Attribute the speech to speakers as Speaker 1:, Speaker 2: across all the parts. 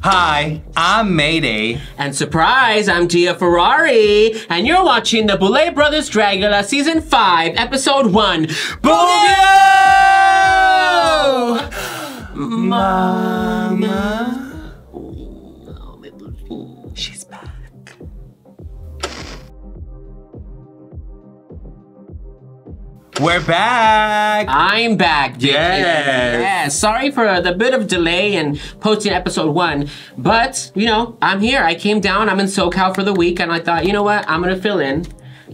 Speaker 1: Hi, I'm Mayday.
Speaker 2: And surprise, I'm Gia Ferrari, and you're watching the Boulet Brothers Dragula Season 5, Episode 1, BOUview!
Speaker 1: Mama. She's back. We're back!
Speaker 2: I'm back, Dick.
Speaker 1: Yes.
Speaker 2: Yeah, sorry for the bit of delay in posting Episode 1, but, you know, I'm here. I came down, I'm in SoCal for the week, and I thought, you know what, I'm gonna fill in,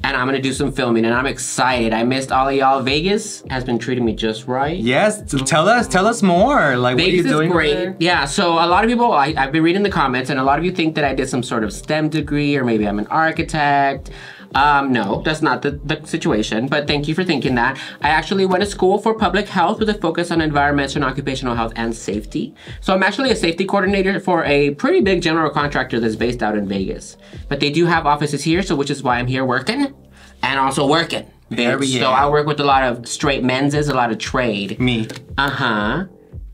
Speaker 2: and I'm gonna do some filming, and I'm excited. I missed all of y'all. Vegas has been treating me just right.
Speaker 1: Yes, tell us more. Like,
Speaker 2: Vegas
Speaker 1: what are you doing?
Speaker 2: is great. Yeah, so a lot of people, I've been reading the comments, and a lot of you think that I did some sort of STEM degree, or maybe I'm an architect. No, that's not the situation, but thank you for thinking that. I actually went to school for public health with a focus on environmental and occupational health and safety. So I'm actually a safety coordinator for a pretty big general contractor that's based out in Vegas. But they do have offices here, so which is why I'm here working and also working. So I work with a lot of straight menses, a lot of trade.
Speaker 1: Me.
Speaker 2: Uh-huh.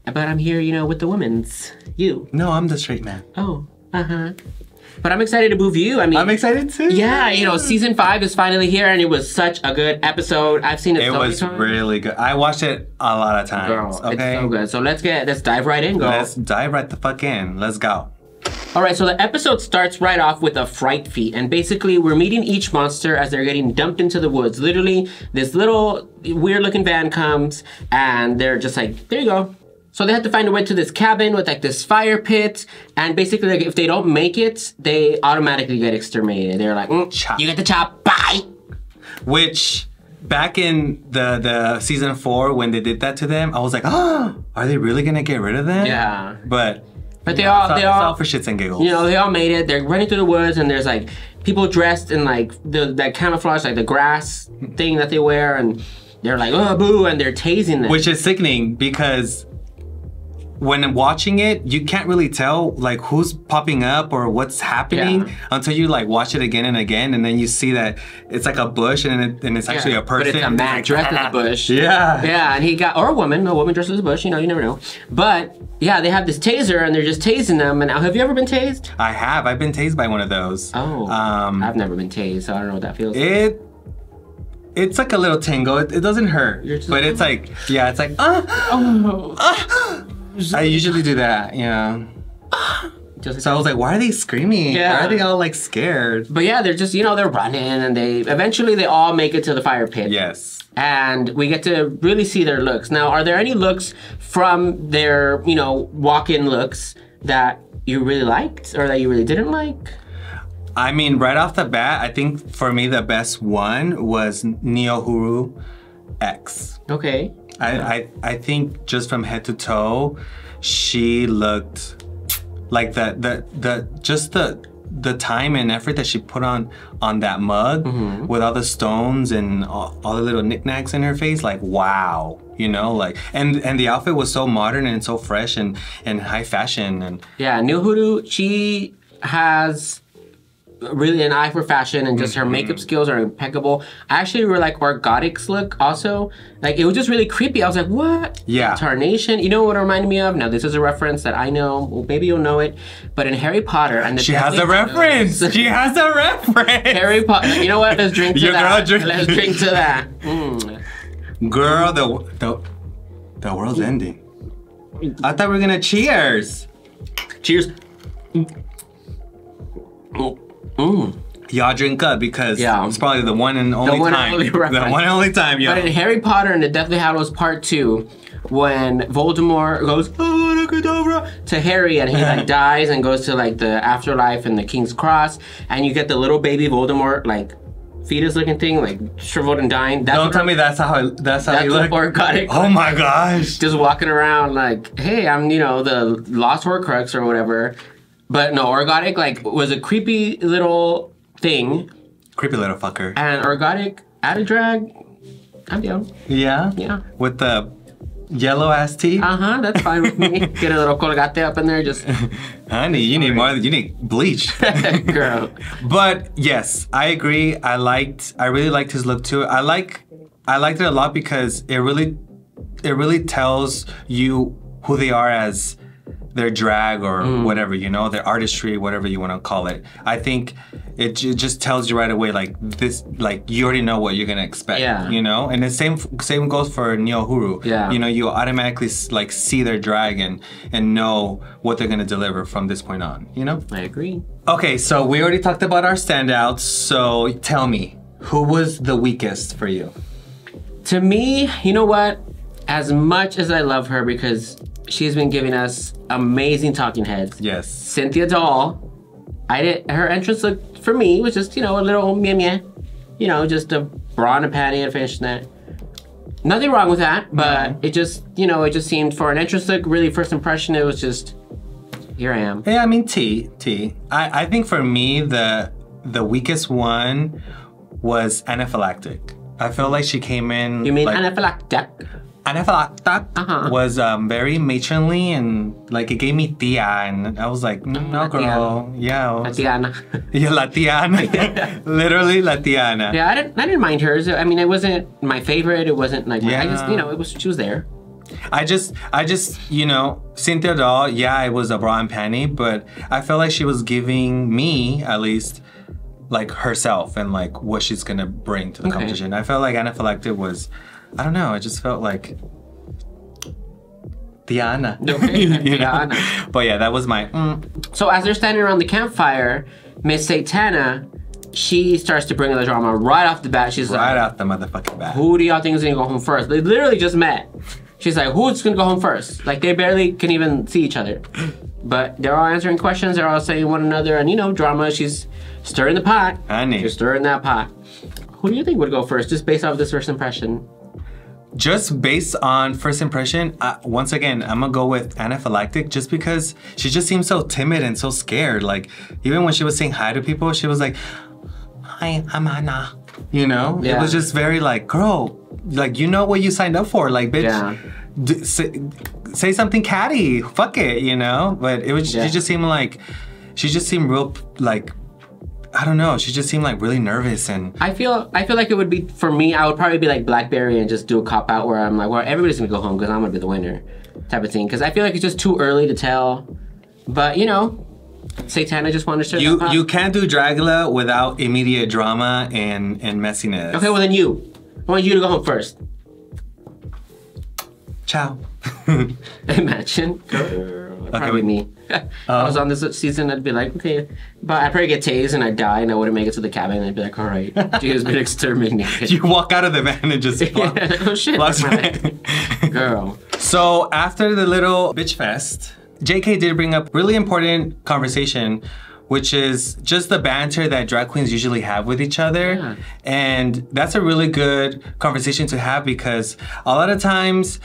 Speaker 2: But I'm here, you know, with the women's. You.
Speaker 1: No, I'm the straight man.
Speaker 2: Oh, uh-huh. But I'm excited to BOUview. I mean,
Speaker 1: I'm excited too.
Speaker 2: Yeah, you know, Season 5 is finally here, and it was such a good episode. I've seen it so many times.
Speaker 1: It was really good. I watched it a lot of times.
Speaker 2: Girl,
Speaker 1: okay?
Speaker 2: It's so good. So let's dive right in, girl.
Speaker 1: Let's dive right the fuck in. Let's go.
Speaker 2: All right, so the episode starts right off with a fright feat, and basically we're meeting each monster as they're getting dumped into the woods. Literally, this little weird-looking van comes, and they're just like, there you go. So they have to find a way to this cabin with like this fire pit, and basically like, if they don't make it, they automatically get exterminated. They're like, you get the chop, bye!
Speaker 1: Which, back in the Season 4, when they did that to them, I was like, oh, are they really gonna get rid of them?
Speaker 2: Yeah.
Speaker 1: But
Speaker 2: they all
Speaker 1: for shits and giggles.
Speaker 2: You know, they all made it. They're running through the woods, and there's like people dressed in like that camouflage, like the grass thing that they wear, and they're like, oh, boo, and they're tasing them.
Speaker 1: Which is sickening because when watching it, you can't really tell like who's popping up or what's happening until you like watch it again and again, and then you see that it's like a bush and it's actually a person.
Speaker 2: But it's a man dressed as a bush.
Speaker 1: Yeah.
Speaker 2: Yeah, and a woman dressed as a bush, you know, you never know. But yeah, they have this taser and they're just tasing them. And have you ever been tased?
Speaker 1: I have. I've been tased by one of those.
Speaker 2: Oh. I've never been tased, so I don't know what that feels
Speaker 1: like. It's like a little tingle. It doesn't hurt. But it's like, yeah, it's like, I usually do that, yeah. So I was like, why are they screaming?
Speaker 2: Yeah.
Speaker 1: Why are they all like scared?
Speaker 2: But yeah, they're just, you know, they're running, and eventually they all make it to the fire pit.
Speaker 1: Yes.
Speaker 2: And we get to really see their looks. Now, are there any looks from their, you know, walk-in looks that you really liked or that you really didn't like?
Speaker 1: I mean, right off the bat, I think for me the best one was Niohuru X.
Speaker 2: Okay.
Speaker 1: I think just from head to toe, she looked like the time and effort that she put on that mug with all the stones and all the little knickknacks in her face. Like, wow, you know, like, and the outfit was so modern and so fresh and high fashion. And
Speaker 2: yeah, Niohuru, she has really an eye for fashion, and just her makeup skills are impeccable. I actually really like Orkgotik's look also. Like, it was just really creepy. I was like, what?
Speaker 1: Yeah.
Speaker 2: Tarnation. You know what it reminded me of? Now, this is a reference that I know. Well, maybe you'll know it. But in Harry Potter... and
Speaker 1: She has a reference! She has a reference!
Speaker 2: Harry Potter. You know what? Let's drink to that. Let's drink to that.
Speaker 1: Girl, the world's ending. I thought we were gonna cheers.
Speaker 2: Cheers.
Speaker 1: Y'all drink up because it's probably the one and only time. The one and only time, y'all.
Speaker 2: But in Harry Potter and the Deathly Hallows Part 2, when Voldemort goes to Harry and he like dies and goes to like the afterlife and the King's Cross, and you get the little baby Voldemort like fetus looking thing, like shriveled and dying.
Speaker 1: Don't tell me that's how he looked.
Speaker 2: Orkgotik.
Speaker 1: Oh my gosh.
Speaker 2: Just walking around like, hey, I'm, you know, the lost Horcrux or whatever. But no, Orkgotik like was a creepy little thing.
Speaker 1: Creepy little fucker.
Speaker 2: And Orkgotik at a drag, I'm down.
Speaker 1: Yeah?
Speaker 2: Yeah.
Speaker 1: With the yellow ass teeth?
Speaker 2: Uh-huh, that's fine with me. Get a little colgate up in there, just...
Speaker 1: Honey, you need more, you need bleach.
Speaker 2: Girl.
Speaker 1: But yes, I agree. I really liked his look too. I liked it a lot because it really tells you who they are as their drag or whatever, you know, their artistry, whatever you want to call it. I think it just tells you right away, like this, like you already know what you're gonna expect, you know. And the same goes for Niohuru. You know, you automatically like see their drag and know what they're gonna deliver from this point on. You know.
Speaker 2: I agree.
Speaker 1: Okay, so we already talked about our standouts. So tell me, who was the weakest for you?
Speaker 2: To me, you know what? As much as I love her because she's been giving us amazing talking heads.
Speaker 1: Yes.
Speaker 2: Cynthia Doll. Her entrance look for me was just, you know, a little meh. You know, just a bra and a panty and a fishnet. Nothing wrong with that, but it just, you know, it just seemed for an entrance look, really first impression, it was just, here I am.
Speaker 1: Yeah, I mean, I think for me, the weakest one was Phylactic. I feel like she came in.
Speaker 2: You mean
Speaker 1: like,
Speaker 2: Phylactic?
Speaker 1: Phylactic was very matronly and like it gave me tia, and I was like, no girl, yeah,
Speaker 2: Latiana.
Speaker 1: Yeah, Latiana, literally Latiana.
Speaker 2: Yeah, I didn't mind hers. I mean, it wasn't my favorite. It wasn't like I just, you know, she was there.
Speaker 1: I just, you know, Cynthia Doll, yeah, it was a bra and panty, but I felt like she was giving me, at least, like herself and like what she's gonna bring to the competition. I felt like Phylactic was, I don't know, I just felt like Diana.
Speaker 2: Diana.
Speaker 1: But yeah, that was my
Speaker 2: So as they're standing around the campfire, Miss Satanna, she starts to bring the drama right off the bat. She's
Speaker 1: right off the motherfucking bat.
Speaker 2: Who do y'all think is gonna go home first? They literally just met. She's like, who's gonna go home first? Like they barely can even see each other. But they're all answering questions, they're all saying one another, and you know, drama, she's stirring the pot. She's stirring that pot. Who do you think would go first, just based off this first impression?
Speaker 1: Just based on first impression, once again, I'm gonna go with Phylactic just because she just seems so timid and so scared. Like, even when she was saying hi to people, she was like, hi, I'm Anna. You know? It was just very like, girl, like, you know what you signed up for. Like, bitch, say something catty. Fuck it, you know? But it was, she just seemed real, like, I don't know. She just seemed like really nervous, and
Speaker 2: I feel like it would be for me. I would probably be like Blackberri and just do a cop out where I'm like, well, everybody's gonna go home because I'm gonna be the winner, type of thing. Because I feel like it's just too early to tell. But you know, Satanna just wanted to.
Speaker 1: You can't do Dragula without immediate drama and messiness.
Speaker 2: Okay, well then I want you to go home first.
Speaker 1: Ciao.
Speaker 2: Imagine. Probably me. I was on this season, I'd be like, okay, but I'd probably get tased and I'd die and I wouldn't make it to the cabin and I'd be like, all right, Gia's been exterminated.
Speaker 1: You walk out of the van and just
Speaker 2: oh shit, girl.
Speaker 1: So after the little bitch fest, JK did bring up really important conversation, which is just the banter that drag queens usually have with each other. And that's a really good conversation to have because a lot of times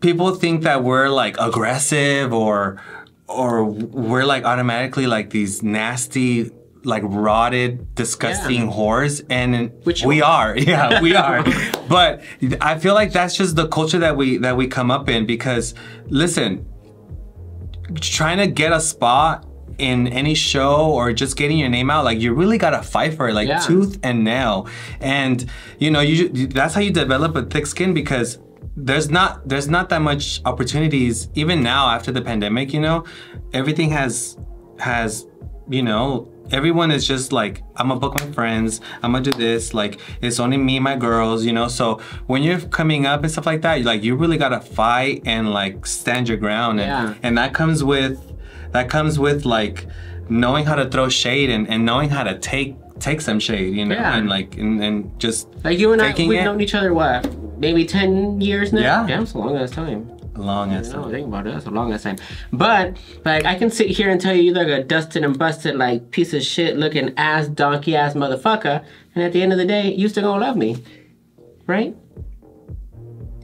Speaker 1: people think that we're like aggressive or we're like automatically like these nasty, like rotted, disgusting whores, and we are. Yeah, we are. But I feel like that's just the culture that we come up in because, listen, trying to get a spot in any show or just getting your name out, like you really gotta fight for it, like tooth and nail. And you know, that's how you develop a thick skin because there's not that much opportunities even now after the pandemic. You know, everything has you know, everyone is just like, I'm gonna book my friends, I'm gonna do this, like it's only me and my girls, you know. So when you're coming up and stuff like that, like you really gotta fight and like stand your ground, and that comes with like knowing how to throw shade and knowing how to take some shade, you know, and like and just
Speaker 2: like you and I, we've known each other what, maybe 10 years now. Yeah, it's a long ass time.
Speaker 1: Long ass time.
Speaker 2: Think about it, that's a long ass time. But like I can sit here and tell you like a dusted and busted like piece of shit looking ass donkey ass motherfucker, and at the end of the day, you still gonna love me, right?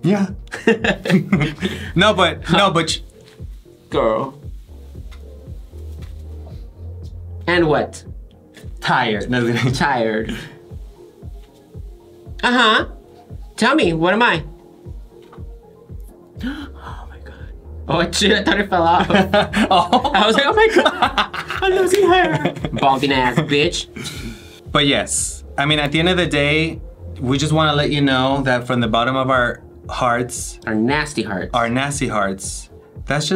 Speaker 1: Yeah. no, but
Speaker 2: girl. And what?
Speaker 1: Tired. No,
Speaker 2: tired. Tell me, what am I? Oh my god. Oh shit, I thought it fell off. I was like, oh my god, I'm losing hair. Balding ass bitch.
Speaker 1: But yes, I mean, at the end of the day, we just want to let you know that from the bottom of our hearts,
Speaker 2: our nasty hearts,
Speaker 1: that's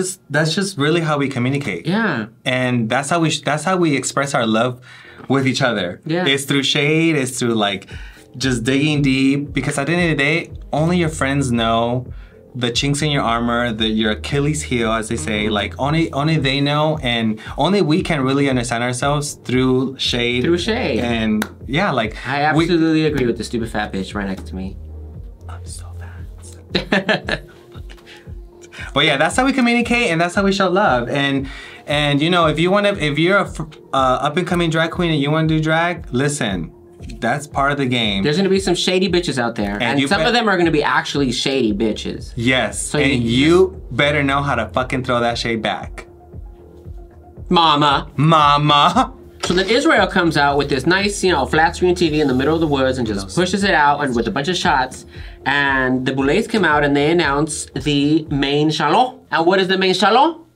Speaker 1: just really how we communicate.
Speaker 2: Yeah.
Speaker 1: And that's how we express our love with each other.
Speaker 2: Yeah.
Speaker 1: It's through shade, it's through like just digging deep, because at the end of the day, only your friends know the chinks in your armor, your Achilles heel, as they say. Like only they know, and only we can really understand ourselves through shade.
Speaker 2: Through shade.
Speaker 1: And yeah, like
Speaker 2: I absolutely agree with the stupid fat bitch right next to me.
Speaker 1: I'm so fat. But yeah, that's how we communicate, and that's how we show love. And you know, if you're a up and coming drag queen and you want to do drag, listen. That's part of the game.
Speaker 2: There's gonna be some shady bitches out there, and some of them are gonna be actually shady bitches.
Speaker 1: Yes, so you better know how to fucking throw that shade back.
Speaker 2: Mama. So then Israel comes out with this nice, you know, flat screen TV in the middle of the woods and just pushes it out and with a bunch of shots. And the Boulets come out and they announce the main salon. And what is the main salon?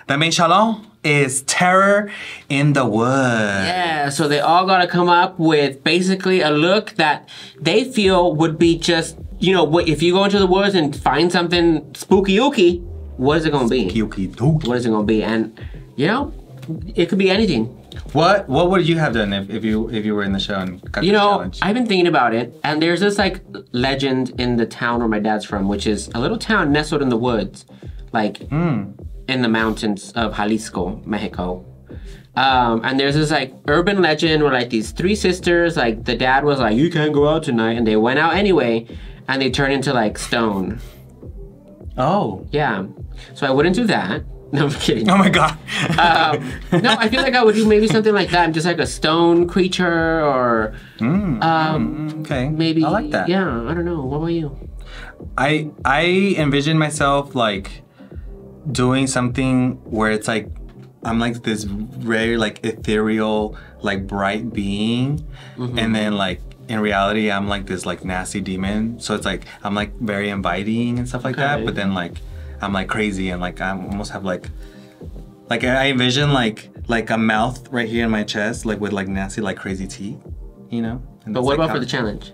Speaker 1: The main salon is Terror in the Woods.
Speaker 2: Yeah, so they all gotta come up with basically a look that they feel would be just, you know, if you go into the woods and find something spooky-ooky, what is it gonna be?
Speaker 1: Spooky-ooky.
Speaker 2: What is it gonna be? And, you know, it could be anything.
Speaker 1: What would you have done if you were in the show and got the challenge?
Speaker 2: I've been thinking about it, and there's this like legend in the town where my dad's from, which is a little town nestled in the woods, like in the mountains of Jalisco, Mexico. And there's this like urban legend where like these three sisters, like the dad was like, you can't go out tonight, and they went out anyway, and they turned into like stone.
Speaker 1: Oh.
Speaker 2: Yeah. So I wouldn't do that. No, I'm kidding.
Speaker 1: Oh my God.
Speaker 2: No, I feel like I would do maybe something like that. I'm just like a stone creature or...
Speaker 1: okay.
Speaker 2: Maybe...
Speaker 1: I like that.
Speaker 2: Yeah, I don't know. What about you?
Speaker 1: I envision myself like doing something where it's like, I'm like this very like ethereal, like bright being. And then like in reality, I'm like this like nasty demon. So it's like, I'm like very inviting and stuff like that. But then like, I'm like crazy and like I almost have like I envision like a mouth right here in my chest, like with like nasty like crazy teeth, you know. And
Speaker 2: but what about for the challenge?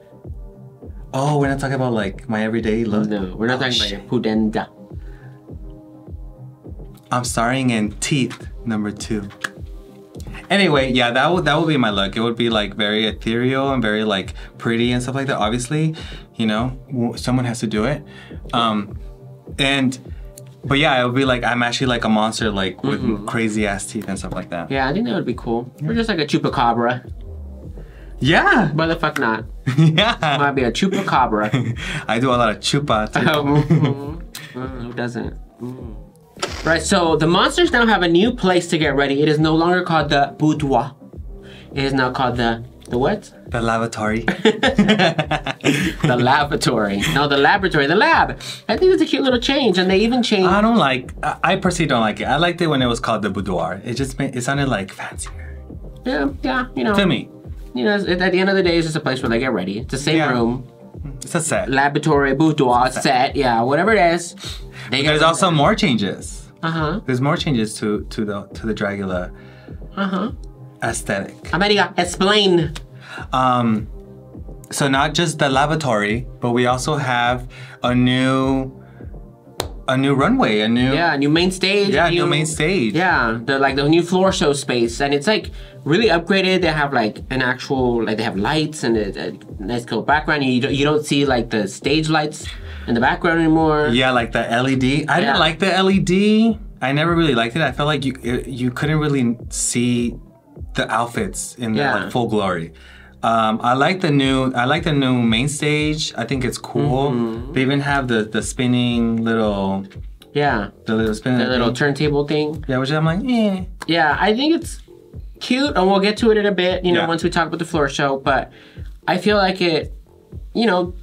Speaker 1: Oh, we're not talking about like my everyday look.
Speaker 2: No, we're not talking about your pudenda.
Speaker 1: I'm starring in Teeth #2. Anyway, yeah, that would be my look. It would be like very ethereal and very like pretty and stuff like that. Obviously, you know, someone has to do it. But yeah, it would be like, I'm actually like a monster, like with crazy ass teeth and stuff like that.
Speaker 2: Yeah, I think that would be cool. We're just like a chupacabra.
Speaker 1: Yeah.
Speaker 2: Why the fuck not?
Speaker 1: Yeah.
Speaker 2: Might be a chupacabra.
Speaker 1: I do a lot of chupa too.
Speaker 2: Who doesn't? Right, so the monsters now have a new place to get ready. It is no longer called the boudoir. It is now called the what?
Speaker 1: The lavatory.
Speaker 2: The lavatory. No, the laboratory. The lab. I think it's a cute little change, and they even changed.
Speaker 1: I personally don't like it. I liked it when it was called the boudoir. It sounded like fancier.
Speaker 2: Yeah, you know.
Speaker 1: To me.
Speaker 2: You know, at the end of the day, it's just a place where they get ready. It's the same room.
Speaker 1: It's a set.
Speaker 2: Laboratory, boudoir, set. Yeah, whatever it is.
Speaker 1: There's also more changes. There's more changes to the Dragula aesthetic.
Speaker 2: America, explain.
Speaker 1: So not just the lavatory, but we also have a new runway, a new
Speaker 2: main stage.
Speaker 1: Yeah, new main stage.
Speaker 2: Yeah, the new floor show space, and it's like really upgraded. They have like an actual they have lights and a nice cool background. You don't see like the stage lights in the background anymore. Yeah, like the LED. I didn't like the LED. I never really liked it. I felt like you couldn't really see the outfits in their like, full glory. I like the new main stage. I think it's cool. They even have the spinning little the little turntable thing. Yeah, which I'm like, eh. Yeah, I think it's cute, and we'll get to it in a bit. You know, once we talk about the floor show. But I feel like it. You know,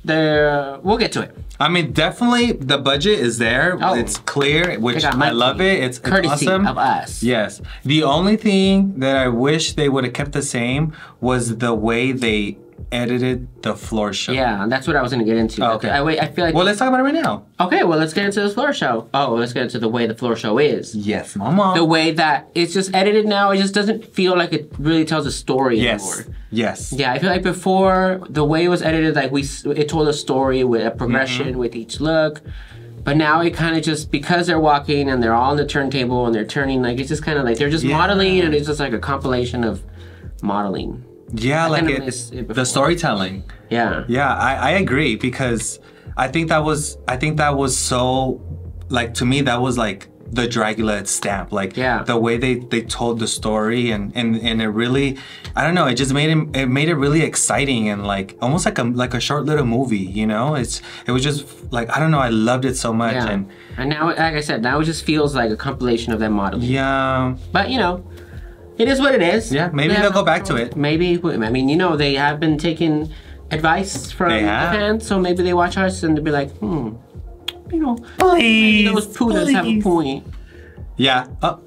Speaker 2: we'll get to it. I mean, definitely the budget is there. Oh. It's clear, which I love it. It's courtesy awesome. Of us. Yes. The only thing that I wish they would have kept the same was the way they edited the floor show. Yeah, that's what I was going to get into. Oh, okay. I feel like... Well, let's talk about it right now. Okay, well, let's get into the floor show. Oh, let's get into the way the floor show is. Yes, mama. The way that it's just edited now, it just doesn't feel like it really tells a story anymore. Yes. Yeah, I feel like before, the way it was edited, like it told a story with a progression with each look. But now it kind of just, because they're walking and they're all on the turntable and they're turning, like it's just kind of like they're just modeling, and it's just like a compilation of modeling.
Speaker 1: Yeah, like the storytelling.
Speaker 2: Yeah.
Speaker 1: Yeah, I agree, because I think that was so, like, to me that was like the Dragula stamp, like the way they told the story, and it really, I don't know, it just made it really exciting, and like almost like a short little movie, you know. It was just like, I don't know, I loved it so much. And
Speaker 2: now, like I said, now it just feels like a compilation of them modeling.
Speaker 1: Yeah,
Speaker 2: but you know, it is what it is.
Speaker 1: Yeah, maybe they'll go back to it.
Speaker 2: Maybe, I mean, you know, they have been taking advice from the fans, so maybe they watch us and they'll be like, you know, maybe those Pudas have a point.
Speaker 1: Yeah. Oh.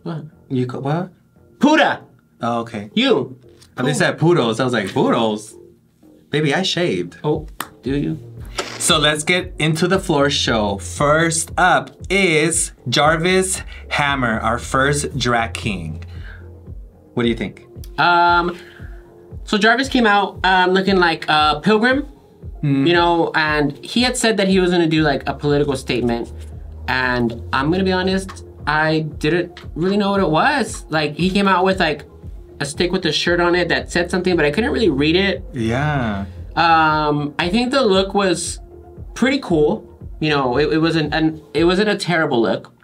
Speaker 2: What?
Speaker 1: You go what?
Speaker 2: Puda!
Speaker 1: Oh, okay.
Speaker 2: You!
Speaker 1: But they said poodles. I was like, poodles? Baby, I shaved.
Speaker 2: Oh, do you?
Speaker 1: So let's get into the floor show. First up is Jarvis Hammer, our first drag king. What do you think?
Speaker 2: So Jarvis came out looking like a pilgrim. You know, and he had said that he was gonna do like a political statement, and I'm gonna be honest, I didn't really know what it was. Like, he came out with like a stick with a shirt on it that said something, but I couldn't really read it.
Speaker 1: Yeah.
Speaker 2: I think the look was pretty cool. You know, it wasn't a terrible look.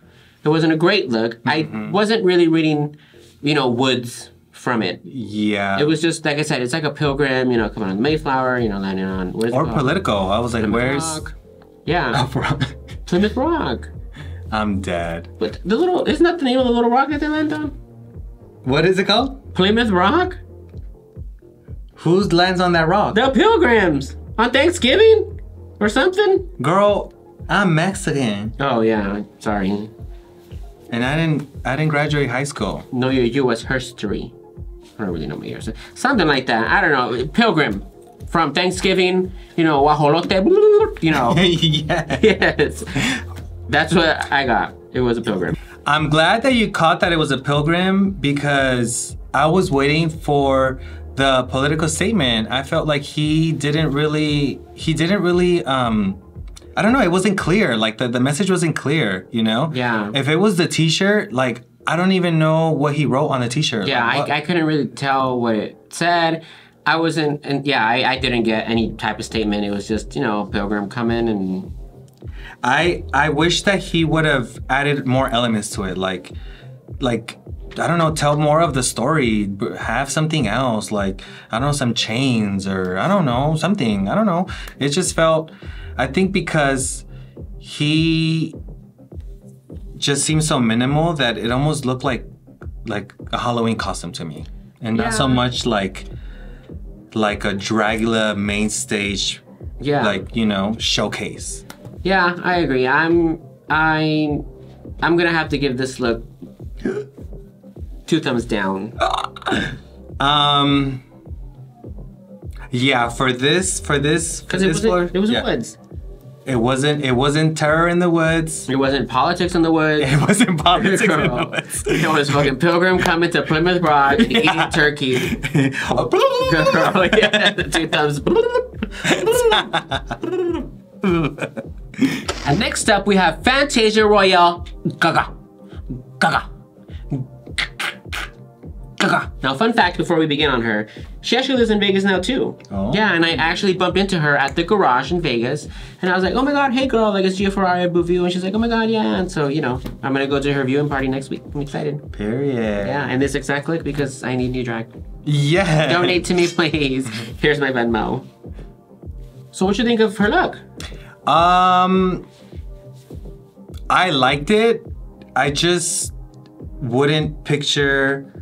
Speaker 2: It wasn't a great look. I wasn't really reading, you know, woods from it.
Speaker 1: Yeah.
Speaker 2: It was just, like I said, it's like a pilgrim, you know, coming on the Mayflower, you know, landing on, what is it called?
Speaker 1: Political. I was like,
Speaker 2: Plymouth
Speaker 1: where's...
Speaker 2: Rock. Yeah. Plymouth Rock.
Speaker 1: I'm dead.
Speaker 2: But the little, isn't that the name of the little rock that they land on?
Speaker 1: What is it called?
Speaker 2: Plymouth Rock?
Speaker 1: Who lands on that rock?
Speaker 2: The Pilgrims! On Thanksgiving? Or something?
Speaker 1: Girl, I'm Mexican.
Speaker 2: Oh yeah, sorry.
Speaker 1: And I didn't graduate high school.
Speaker 2: Know your U.S. history. I don't really know my years. Something like that. I don't know. Pilgrim. From Thanksgiving, you know, guajolote, you know.
Speaker 1: Yeah.
Speaker 2: Yes. That's what I got. It was a pilgrim.
Speaker 1: I'm glad that you caught that it was a pilgrim, because I was waiting for the political statement. I felt like he didn't really, I don't know, it wasn't clear. Like the message wasn't clear, you know?
Speaker 2: Yeah.
Speaker 1: If it was the t-shirt, like, I don't even know what he wrote on the t-shirt.
Speaker 2: Yeah,
Speaker 1: like,
Speaker 2: I couldn't really tell what it said. I wasn't, and yeah, I didn't get any type of statement. It was just, you know, pilgrim coming and...
Speaker 1: I wish that he would have added more elements to it, like I don't know, tell more of the story, have something else, like, I don't know, some chains, or I don't know, something, I don't know. It just felt, I think because he just seemed so minimal that it almost looked like a Halloween costume to me, and not so much like a Dragula main stage, like, you know, showcase.
Speaker 2: Yeah, I agree. I'm gonna have to give this look 2 thumbs down.
Speaker 1: Yeah, for this
Speaker 2: because it was woods.
Speaker 1: It wasn't terror in the woods.
Speaker 2: It wasn't politics in the woods.
Speaker 1: It wasn't politics in the woods.
Speaker 2: It was fucking pilgrim coming to Plymouth Rock eating turkey. Girl, yeah, 2 thumbs. And next up, we have Fantasia Royale Gaga. Gaga. Gaga. Now, fun fact before we begin on her, she actually lives in Vegas now too. Oh. Yeah, and I actually bumped into her at the garage in Vegas, and I was like, oh my god, hey girl, like, it's Gia Ferrari at BOUview, and she's like, oh my god, yeah, and so, you know, I'm gonna go to her viewing party next week. I'm excited.
Speaker 1: Period.
Speaker 2: Yeah, and this exact click because I need new drag.
Speaker 1: Yeah.
Speaker 2: Donate to me, please. Here's my Venmo. So what you think of her look?
Speaker 1: I liked it. I just wouldn't picture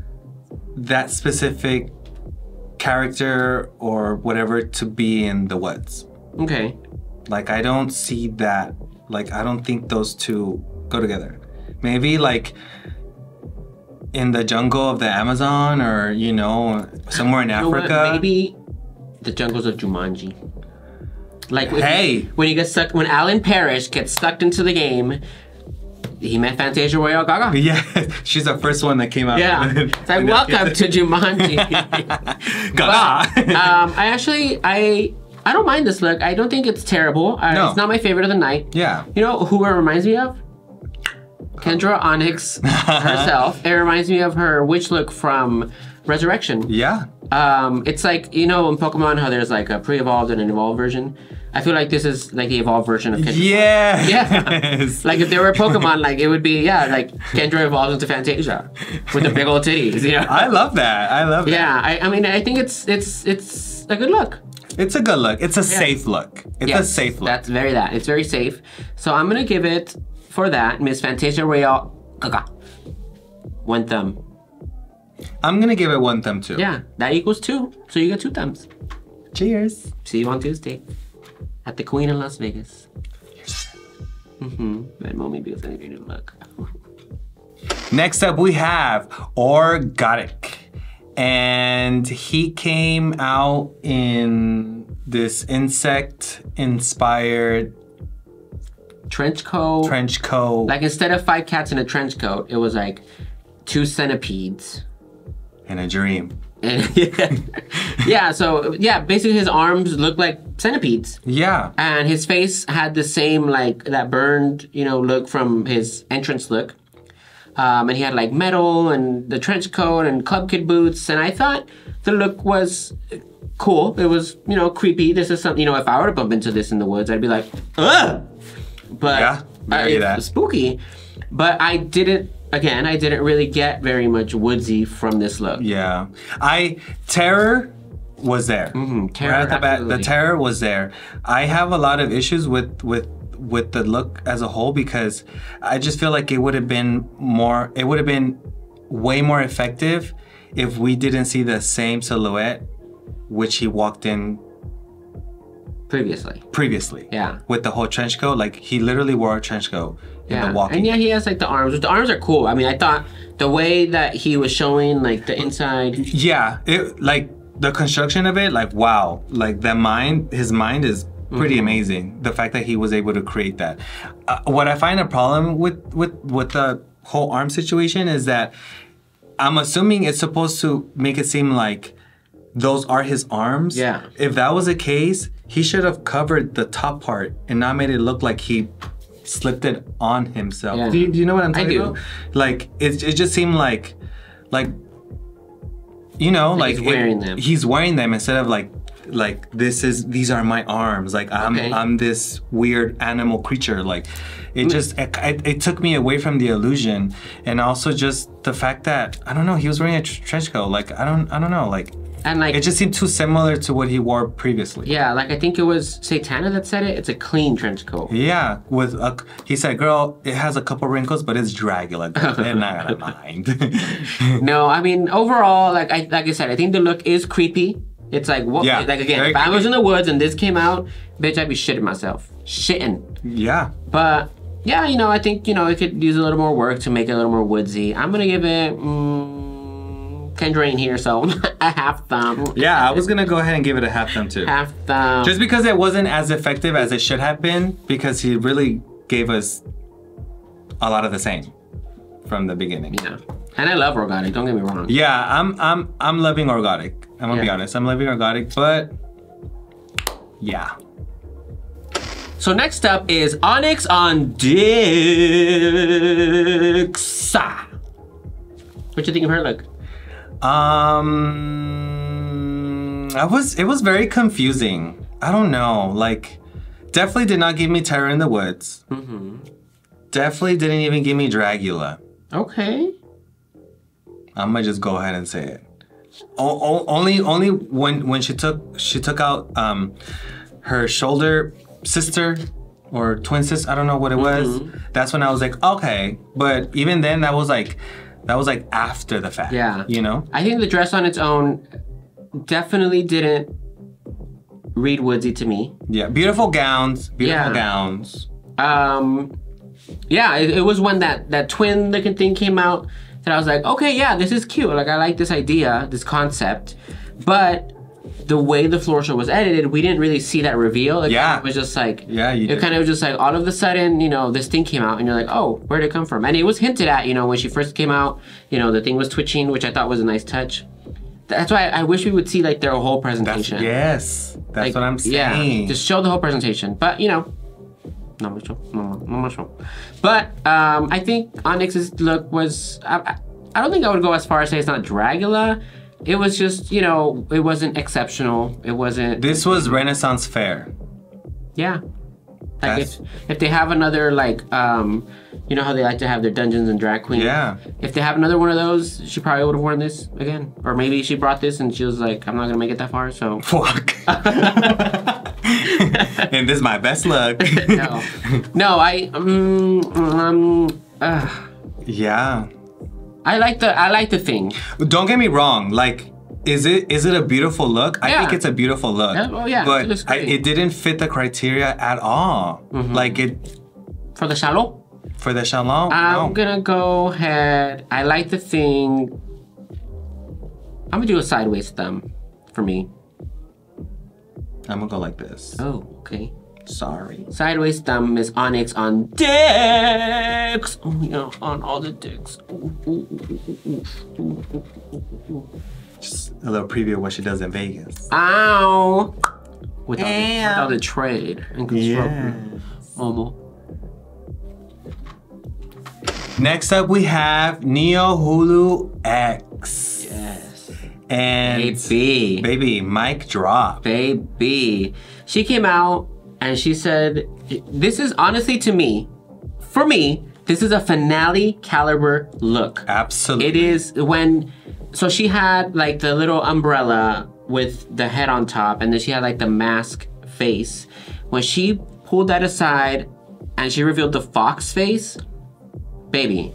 Speaker 1: that specific character or whatever to be in the woods.
Speaker 2: Okay.
Speaker 1: Like, I don't see that. Like, I don't think those two go together. Maybe like in the jungle of the Amazon, or, you know, somewhere in Africa.
Speaker 2: Maybe the jungles of Jumanji. Like,
Speaker 1: hey,
Speaker 2: when you get sucked, when Alan Parrish gets sucked into the game, he met Fantasia Royale Gaga.
Speaker 1: Yeah, she's the first one that came out.
Speaker 2: Yeah, it's like, welcome to Jumanji.
Speaker 1: Gaga.
Speaker 2: But, I I don't mind this look. I don't think it's terrible.
Speaker 1: No.
Speaker 2: It's not my favorite of the night.
Speaker 1: Yeah.
Speaker 2: You know who it reminds me of? Kendra Onyx herself. It reminds me of her witch look from Resurrection.
Speaker 1: Yeah.
Speaker 2: It's like, you know in Pokemon how there's like a pre-evolved and an evolved version? I feel like this is like the evolved version of Kendra.
Speaker 1: Yeah.
Speaker 2: Yeah. Like if there were Pokemon, like it would be, yeah, like Kendra evolves into Fantasia with the big old titties, you know?
Speaker 1: I love that. I love that.
Speaker 2: Yeah, I mean, I think it's a good look.
Speaker 1: It's a good look. It's a safe look. It's a safe look.
Speaker 2: That's it's very safe. So I'm gonna give it, for that, Miss Fantasia Royale, Gaga. 1 thumb.
Speaker 1: I'm gonna give it 1 thumb too.
Speaker 2: Yeah, that equals 2. So you get 2 thumbs.
Speaker 1: Cheers.
Speaker 2: See you on Tuesday at the Queen in Las Vegas. That moment because I need to look.
Speaker 1: Next up we have Orkgotik. And he came out in this insect-inspired
Speaker 2: trench coat. Like instead of 5 cats in a trench coat, it was like 2 centipedes.
Speaker 1: In a dream.
Speaker 2: And basically his arms looked like centipedes.
Speaker 1: Yeah.
Speaker 2: And his face had the same like that burned, look from his entrance look. And he had like metal and the trench coat and club kid boots. And I thought the look was cool. It was, creepy. This is something, if I were to bump into this in the woods, I'd be like, ugh. But
Speaker 1: yeah,
Speaker 2: it was spooky. But I didn't really get very much woodsy from this look.
Speaker 1: Yeah. Terror was there.
Speaker 2: Terror,
Speaker 1: right at the back, the terror was there. I have a lot of issues with the look as a whole because I just feel like it would have been way more effective if we didn't see the same silhouette which he walked in previously. Yeah. With the whole trench coat. Like he literally wore a trench coat in the walking.
Speaker 2: And yeah, he has like the arms. The arms are cool. I mean, I thought the way that he was showing like the inside.
Speaker 1: Yeah. Like the construction of it, like wow. Like his mind is pretty amazing. The fact that he was able to create that. What I find a problem with the whole arm situation is that I'm assuming it's supposed to make it seem like those are his arms. Yeah. If that was the case, he should have covered the top part and not made it look like he slipped it on himself. Yeah. Do you know what I'm talking about? Like it just seemed like he's wearing them. He's wearing them instead of like these are my arms. Like I'm this weird animal creature. Like it took me away from the illusion, and also just the fact that I don't know, he was wearing a trench coat. Like I don't know, like. And like it just seemed too similar to what he wore previously.
Speaker 2: Yeah, like I think it was Satanna that said it. It's a clean trench coat.
Speaker 1: Yeah, he said, "Girl, it has a couple wrinkles, but it's Dragula. They're not gonna mind."
Speaker 2: No, I mean overall, like I said, I think the look is creepy. It's like what? Yeah, like again, if I was in the woods and this came out, bitch, I'd be shitting myself. Yeah. But yeah, I think it could use a little more work to make it a little more woodsy. I'm gonna give it. Kendra ain't here, so a half thumb.
Speaker 1: Yeah, I was gonna go ahead and give it a half thumb too.
Speaker 2: Half thumb.
Speaker 1: Just because it wasn't as effective as it should have been, because he really gave us a lot of the same from the beginning.
Speaker 2: Yeah, and I love Orkgotik. Don't get me wrong.
Speaker 1: Yeah, I'm loving Orkgotik. I'm gonna be honest. I'm loving Orkgotik, but yeah.
Speaker 2: So next up is Onyx Ondyx. What you think of her look?
Speaker 1: It was very confusing. I don't know, like, definitely did not give me Terror in the Woods. Definitely didn't even give me Dragula.
Speaker 2: Okay.
Speaker 1: I'm gonna just go ahead and say it. Only when she took out her shoulder sister or twin sister, I don't know what it was. That's when I was like, okay. But even then, that was like after the fact. Yeah.
Speaker 2: I think the dress on its own definitely didn't read woodsy to me.
Speaker 1: Yeah. Beautiful gowns. Beautiful gowns.
Speaker 2: Yeah, it was when that twin looking thing came out that I was like, okay, yeah, this is cute. Like I like this idea, this concept. But the way the floor show was edited, we didn't really see that reveal. It kind of was just like, it kind of was just like all of a sudden, this thing came out and you're like, oh, where did it come from? And it was hinted at, when she first came out, the thing was twitching, which I thought was a nice touch. That's why I wish we would see like their whole presentation.
Speaker 1: That's
Speaker 2: like,
Speaker 1: what I'm saying.
Speaker 2: Yeah, just show the whole presentation. But you know, not much. But I think Onyx's look was. I don't think I would go as far as say it's not Dragula. It was just, you know, it wasn't exceptional. It wasn't.
Speaker 1: This was Renaissance fair.
Speaker 2: Yeah. Like if they have another like you know how they like to have their Dungeons and Drag Queen.
Speaker 1: Yeah.
Speaker 2: If they have another one of those, she probably would have worn this again. Or maybe she brought this and she was like, I'm not gonna make it that far, so.
Speaker 1: Fuck. And this is my best look.
Speaker 2: No,
Speaker 1: Yeah.
Speaker 2: I like the thing.
Speaker 1: Don't get me wrong, like, is it a beautiful look? I think it's a beautiful look.
Speaker 2: Oh yeah,
Speaker 1: but
Speaker 2: it
Speaker 1: it didn't fit the criteria at all. Like it.
Speaker 2: For the salon?
Speaker 1: For the salon?
Speaker 2: I'm gonna go ahead. I like the thing. I'm gonna do a sideways thumb for me.
Speaker 1: I'm gonna go like this.
Speaker 2: Oh, okay.
Speaker 1: Sorry.
Speaker 2: Sideways thumb is Onyx Ondyx. Oh yeah, on all the dicks.
Speaker 1: Just a little preview of what she does in Vegas.
Speaker 2: Ow! Without the trade and construction.
Speaker 1: Yes. Next up, we have Niohuru X.
Speaker 2: Yes.
Speaker 1: And baby, mic drop.
Speaker 2: Baby. She came out and she said, this is honestly for me, this is a finale caliber look.
Speaker 1: Absolutely.
Speaker 2: It is so she had like the little umbrella with the head on top and then she had like the mask face. When she pulled that aside and she revealed the fox face, baby,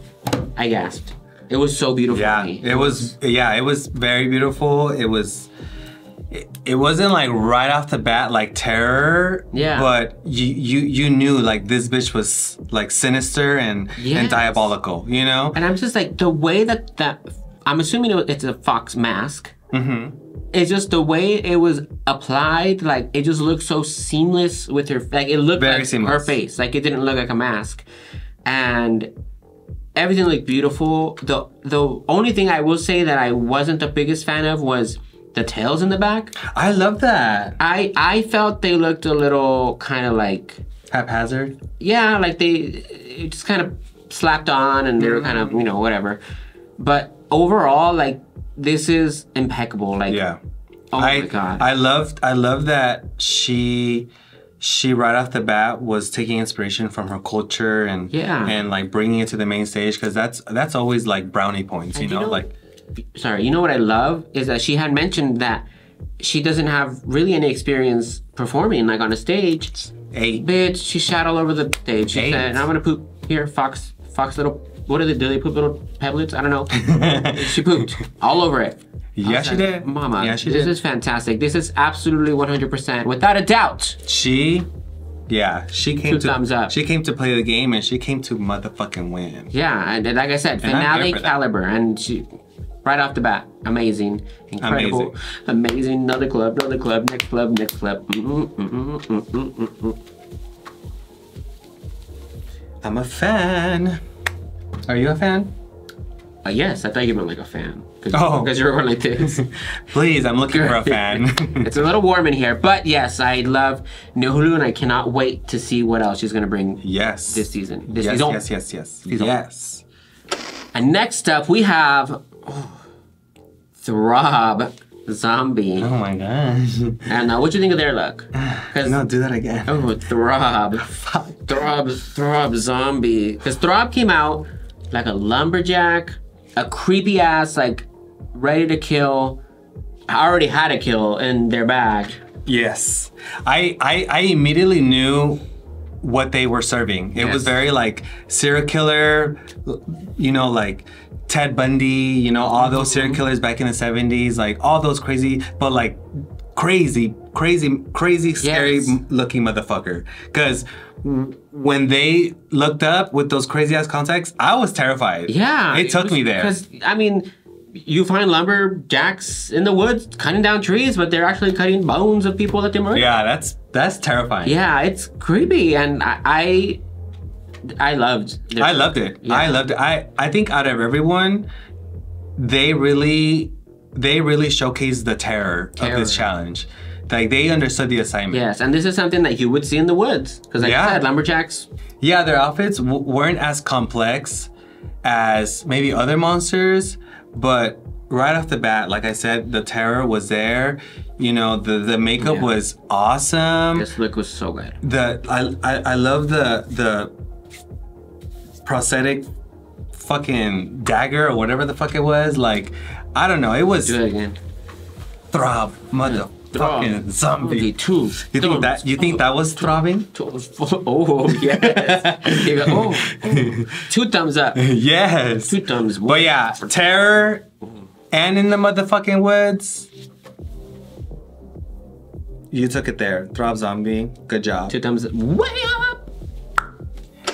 Speaker 2: I gasped. It was so beautiful.
Speaker 1: Yeah, it was very beautiful. It wasn't like right off the bat like terror.
Speaker 2: Yeah.
Speaker 1: But you knew like this bitch was like sinister and diabolical, you know?
Speaker 2: And I'm just like the way that I'm assuming it's a fox mask. It's just the way it was applied, like it just looked so seamless with her, like it looked very like seamless. Her face, like it didn't look like a mask. And everything looked beautiful. The only thing I will say that I wasn't the biggest fan of was the tails in the back.
Speaker 1: I love that.
Speaker 2: I felt they looked a little kind of like
Speaker 1: haphazard.
Speaker 2: Yeah, like it just kind of slapped on and they were kind of, you know, whatever. But overall, like this is impeccable. Like,
Speaker 1: yeah.
Speaker 2: Oh my God.
Speaker 1: I love that she right off the bat was taking inspiration from her culture and like bringing it to the main stage, because that's always like brownie points, you know, like.
Speaker 2: Sorry, you know what I love is that she had mentioned that she doesn't have really any experience performing like on a stage. Bitch, she shat all over the stage. She said, I'm gonna poop here, fox little, what do they poop little pebblets? I don't know. She pooped all over it.
Speaker 1: Yeah, she did.
Speaker 2: Mama,
Speaker 1: yeah, she
Speaker 2: this
Speaker 1: did.
Speaker 2: is fantastic. This is absolutely 100%, without a doubt.
Speaker 1: She came to
Speaker 2: thumbs up.
Speaker 1: She came to play the game and she came to motherfucking win.
Speaker 2: Yeah, and like I said, finale caliber, and she right off the bat, amazing, incredible, amazing. Another club, next club, next club.
Speaker 1: I'm a fan. Are you a fan?
Speaker 2: Yes, I thought you meant like a fan. Because you were going like this.
Speaker 1: Please, I'm looking for a fan.
Speaker 2: It's a little warm in here, but yes, I love Niohuru and I cannot wait to see what else she's going to bring this season. This season.
Speaker 1: Yes.
Speaker 2: And next up, we have Throb Zombie.
Speaker 1: Oh my gosh.
Speaker 2: And what do you think of their look?
Speaker 1: No, do that again.
Speaker 2: Oh, Throb. Throb Zombie. Because Throb came out like a lumberjack, a creepy ass, like ready to kill. I already had a kill in their bag.
Speaker 1: Yes. I immediately knew what they were serving. It was very like serial killer, you know, like Ted Bundy, you know, all those serial killers back in the 70s, like all those crazy, but like crazy, scary looking motherfucker. Because when they looked up with those crazy ass contacts, I was terrified. Yeah. It took me there.
Speaker 2: Because, I mean, you find lumberjacks in the woods cutting down trees, but they're actually cutting bones of people that they murdered.
Speaker 1: Yeah, that's terrifying.
Speaker 2: Yeah, it's creepy, and I loved it.
Speaker 1: I loved it. Yeah. I loved it. I think out of everyone, they really they really showcased the terror of this challenge. Like, they understood the assignment.
Speaker 2: Yes, and this is something that you would see in the woods. Because like I said, lumberjacks...
Speaker 1: Yeah, their outfits weren't as complex as maybe other monsters, but right off the bat, like I said, the terror was there. You know, the makeup was awesome.
Speaker 2: This look was so good.
Speaker 1: I love the prosthetic fucking dagger or whatever the fuck it was. Like, I don't know. It was...
Speaker 2: Do it again.
Speaker 1: Throb, motherfucking zombie. You think that was throbbing?
Speaker 2: Oh, yes. 2 thumbs up.
Speaker 1: Yes.
Speaker 2: 2 thumbs.
Speaker 1: But yeah, terror and in the motherfucking woods. You took it there. Throb Zombie. Good job.
Speaker 2: 2 thumbs up. Way up.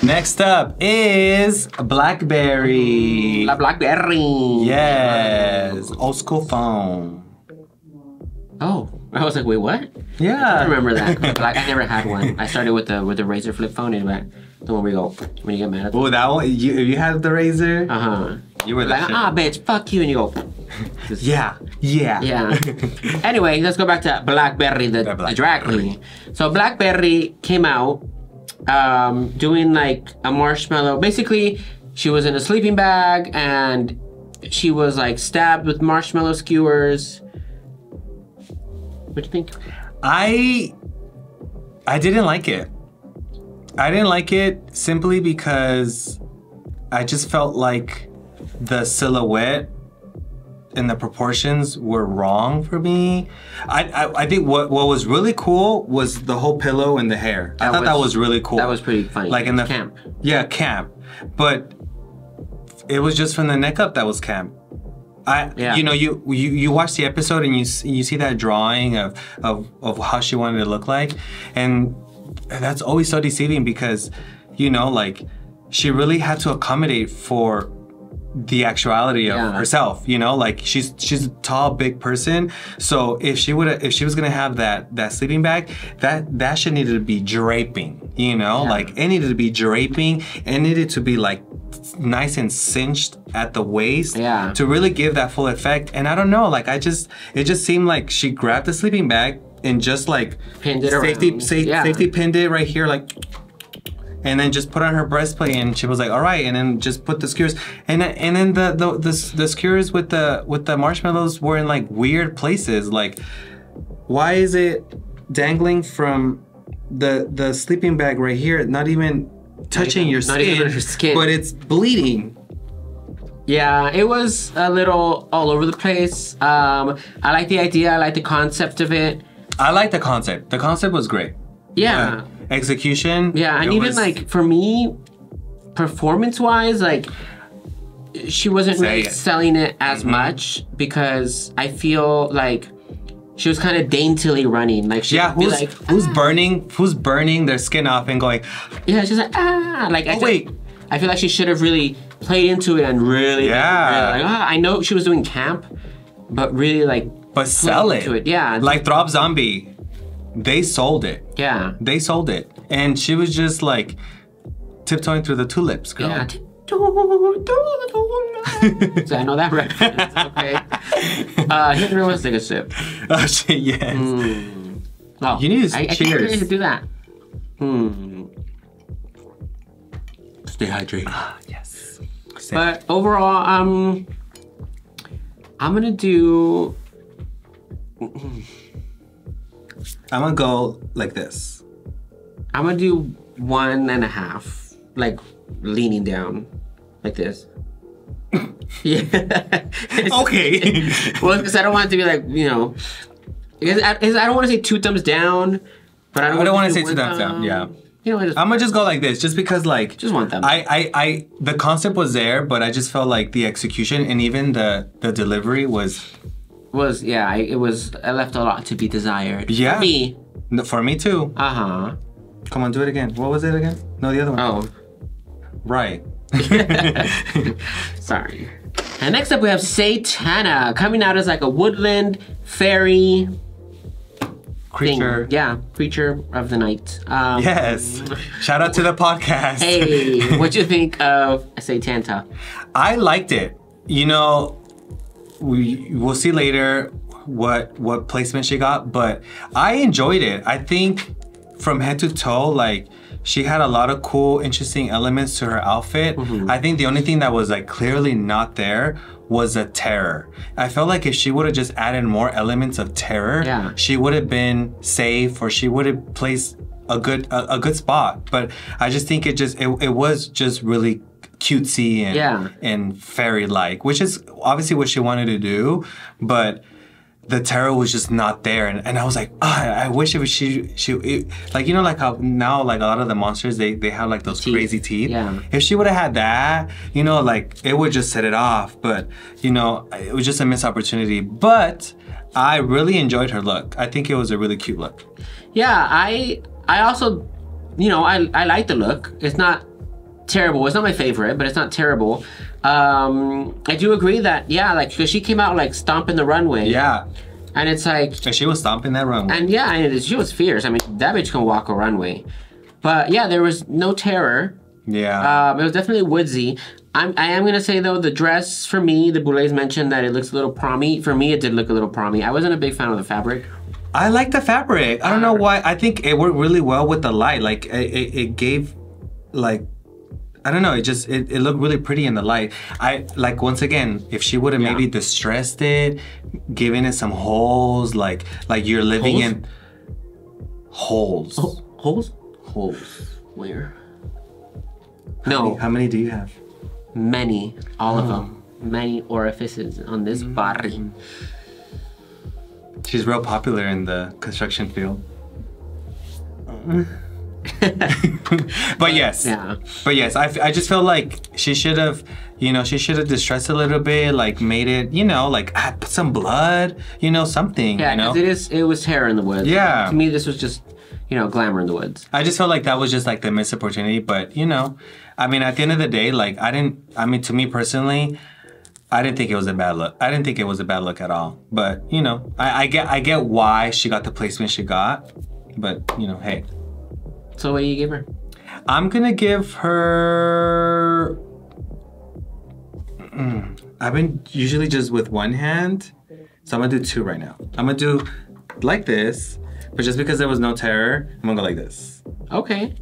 Speaker 1: Next up is Blackberri.
Speaker 2: La Blackberri.
Speaker 1: Yes. Old school phone.
Speaker 2: Oh, I was like, wait, what?
Speaker 1: Yeah.
Speaker 2: I remember that. Like, I never had one. I started with the Razr flip phone, and the one where you go when you get mad at them.
Speaker 1: Oh, that one. You had the Razr. You were
Speaker 2: like, bitch, fuck you, and you go.
Speaker 1: Yeah.
Speaker 2: Anyway, let's go back to Blackberri, the drag queen. So Blackberri came out doing like a marshmallow. Basically, she was in a sleeping bag, and she was like stabbed with marshmallow skewers. What do you think?
Speaker 1: I didn't like it. I didn't like it simply because I just felt like the silhouette and the proportions were wrong for me. I think what was really cool was the whole pillow and the hair. I thought that was really cool.
Speaker 2: That was pretty funny.
Speaker 1: Like in the
Speaker 2: camp.
Speaker 1: Yeah, camp. But it was just from the neck up that was camp. You know, you watch the episode and you see that drawing of how she wanted to look like, and that's always so deceiving because, you know, like she really had to accommodate for the actuality of herself. You know, like she's a tall, big person. So if she was gonna have that sleeping bag, that shit needed to be draping. You know, like it needed to be draping. It needed to be like nice and cinched at the waist to really give that full effect. And I don't know, like it just seemed like she grabbed the sleeping bag and just like
Speaker 2: pinned it
Speaker 1: safety pinned it right here, like, and then just put on her breastplate, and she was like, all right, and then just put the skewers, and then the skewers with the marshmallows were in like weird places. Like, why is it dangling from the sleeping bag right here, not even touching your skin,
Speaker 2: not even her skin,
Speaker 1: but it's bleeding?
Speaker 2: Yeah, it was a little all over the place. I like the idea. I like the concept of it.
Speaker 1: I like the concept. The concept was great.
Speaker 2: Yeah.
Speaker 1: Execution.
Speaker 2: Yeah, and even like for me, performance-wise, like she wasn't really selling it as much because I feel like she was kind of daintily running. Like she
Speaker 1: who's burning their skin off and going.
Speaker 2: Yeah, she's like like I feel like she should have really played into it and really like, I know she was doing camp, but really like
Speaker 1: sell it.
Speaker 2: Yeah,
Speaker 1: like Throb Zombie. They sold it.
Speaker 2: Yeah.
Speaker 1: They sold it. And she was just like tiptoeing through the tulips, girl.
Speaker 2: Yeah. So I know that reference. Okay. Henry wants to take a sip.
Speaker 1: Oh shit, yes.
Speaker 2: Oh,
Speaker 1: you need to cheers.
Speaker 2: I need to do that.
Speaker 1: Stay hydrated. Yes.
Speaker 2: But overall, I'm gonna do.
Speaker 1: I'm gonna go like this.
Speaker 2: I'm gonna do 1.5, like leaning down, like this. Yeah.
Speaker 1: Okay.
Speaker 2: Well, because I don't want it to be like, you know, because I don't want to say 2 thumbs down, but I don't want to
Speaker 1: say 2 thumbs down. Yeah.
Speaker 2: You know,
Speaker 1: I'm gonna just go like this, just because like
Speaker 2: just 1 thumb.
Speaker 1: The concept was there, but I just felt like the execution and even the delivery was I left a lot to be desired. Yeah.
Speaker 2: For me.
Speaker 1: No, for me too.
Speaker 2: Uh-huh.
Speaker 1: Come on, do it again. What was it again? No, the other one.
Speaker 2: Oh.
Speaker 1: Right.
Speaker 2: Sorry. And next up we have Satanna, coming out as like a woodland fairy
Speaker 1: creature.
Speaker 2: Thing. Yeah, creature of the night.
Speaker 1: Yes. Shout out to the podcast.
Speaker 2: Hey, what'd you think of Satanna?
Speaker 1: I liked it. You know, we'll see later what placement she got, but I enjoyed it. I think from head to toe, like, she had a lot of cool, interesting elements to her outfit. I think the only thing that was like clearly not there was a terror. I felt like if she would have just added more elements of terror, she would have been safe, or she would have placed a good spot. But I just think it was just really cutesy and fairy-like, which is obviously what she wanted to do, but the terror was just not there, and I was like, oh, I wish it was like, you know, like how now like a lot of the monsters they have like those crazy teeth. If she would have had that, you know, like it would just set it off. But you know, it was just a missed opportunity. But I really enjoyed her look. I think it was a really cute look.
Speaker 2: Yeah, I also, you know, I like the look. It's not terrible. It's not my favorite, but it's not terrible. I do agree that, yeah, like, because she came out like stomping the runway.
Speaker 1: Yeah.
Speaker 2: And it's like...
Speaker 1: And she was stomping that runway.
Speaker 2: And yeah, and she was fierce. I mean, that bitch can walk a runway. But yeah, there was no terror.
Speaker 1: Yeah.
Speaker 2: It was definitely woodsy. I am going to say, though, the dress, for me, the Boulets mentioned that it looks a little promy. For me, it did look a little promy. I wasn't a big fan of the fabric.
Speaker 1: I like the fabric. I don't know why. I think it worked really well with the light. Like, it gave, like... I don't know, it looked really pretty in the light. Like, once again, if she would have maybe distressed it, given it some holes, like you're living in holes.
Speaker 2: Oh, holes? Holes. Where?
Speaker 1: How many do you have?
Speaker 2: Many. All of them. Many orifices on this body.
Speaker 1: She's real popular in the construction field. But yes, I just feel like she should have, you know, distressed a little bit, like made it, you know, like put some blood, you know, something.
Speaker 2: Yeah,
Speaker 1: you know,
Speaker 2: it was terror in the woods.
Speaker 1: Yeah,
Speaker 2: to me this was just, you know, glamour in the woods.
Speaker 1: I just felt like that was just like the missed opportunity. But you know, I mean, at the end of the day, like to me personally, I didn't think it was a bad look. I didn't think it was a bad look at all. But you know, I get why she got the placement she got. But you know, hey.
Speaker 2: So what do you give her?
Speaker 1: I'm gonna give her... I've been usually just with one hand, so I'm gonna do two right now. I'm gonna do like this, but just because there was no terror, I'm gonna go like this.
Speaker 2: Okay.